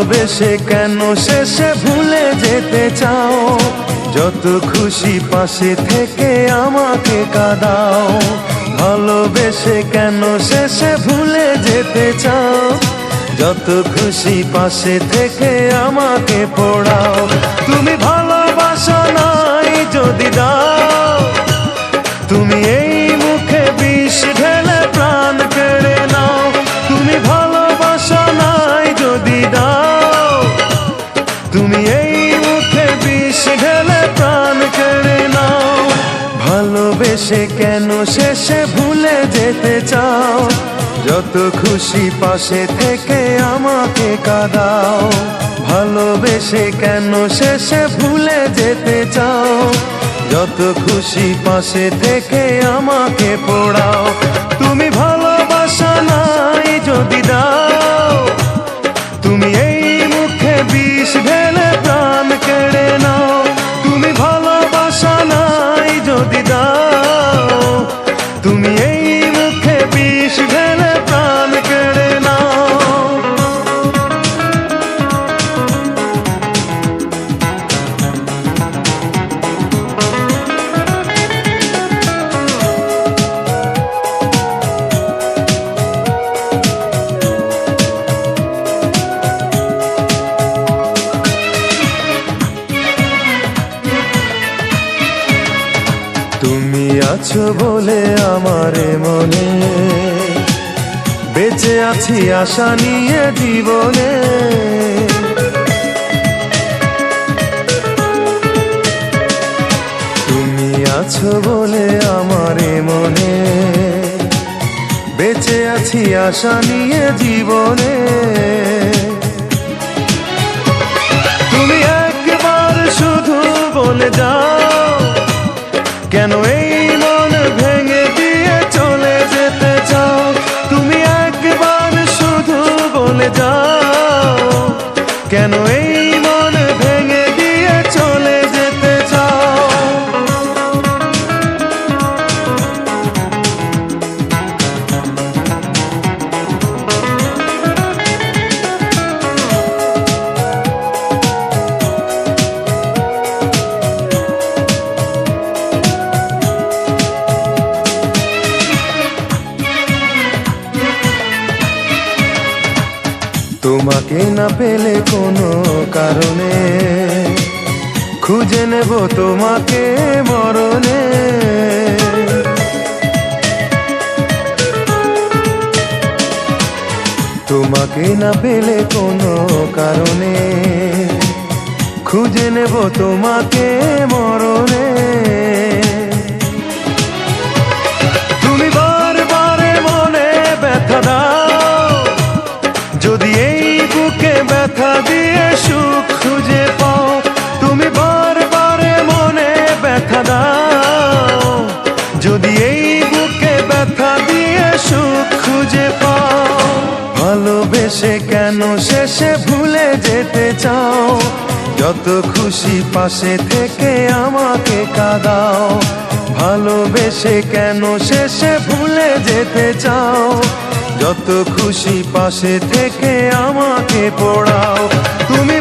ভালোবেসে কেন শেষে ভুলে যেতে চাও? যত খুশি পাশে থেকে আমাকে কাঁদাও। ভালোবেসে কেন শেষে ভুলে যেতে চাও? যত খুশি পাশে থেকে আমাকে পোড়াও। তুমি ভালোবাসা নাই যদি দাও, তুমি এই মুখে বিষ ঢেলে প্রাণ কেড়ে নাও। তুমি ভালোবাসা নাই যদি দাও, তুমি এই মুখে বিষ ঢেলে প্রাণ কেড়ে নাও। ভালোবেসে কেন শেষে ভুলে যেতে চাও? যত খুশি পাশে থেকে আমাকে কাঁদাও। ভালোবেসে কেন শেষে ভুলে যেতে চাও? যত খুশি পাশে থেকে আমাকে পোড়াও। তুমি ভালোবাসা নাই যদি দাও, তুমি এই মুখে বিষ ঢেলে প্রাণ কেড়ে নাও। তুমি ভালোবাসা নাই যদি দাও, তুমি এই মুখে বিষ ঢেলে প্রাণ কেড়ে নাও। তুমি আছো বলে আমার মনে বেঁচে আছি আশা নিয়ে জীবনে। তুমি আছো বলে আমার মনে বেঁচে আছি আশা নিয়ে জীবনে। তুমি একবার শুধু বলে যাও, কেন এই মন ভেঙে দিয়ে চলে যেতে চাও? তুমি একবার শুধু বলে যাও, কেন এই মন ভেঙে দিয়ে চলে যেতে চাও? তোমাকে না পেলে কোনো কারণে খুঁজে নেব তোমাকে মরণে। তোমাকে না পেলে কোনো কারণে খুঁজে নেব তোমাকে মরণে। তুমি বারবারে মনে ব্যথা দাও, যদি এই বুকে ব্যথা দিয়ে সুখ খুঁজে পাও। তুমি বারবারে মনে ব্যথা দাও, যদি এই বুকে ব্যথা দিয়ে সুখ খুঁজে পাও। ভালোবেসে কেন শেষে ভুলে যেতে চাও? যত খুশি পাশে থেকে আমাকে কাঁদাও। ভালোবেসে কেন শেষে ভুলে যেতে চাও? যত খুশি পাশে থেকে আমাকে পোড়াও। তুমি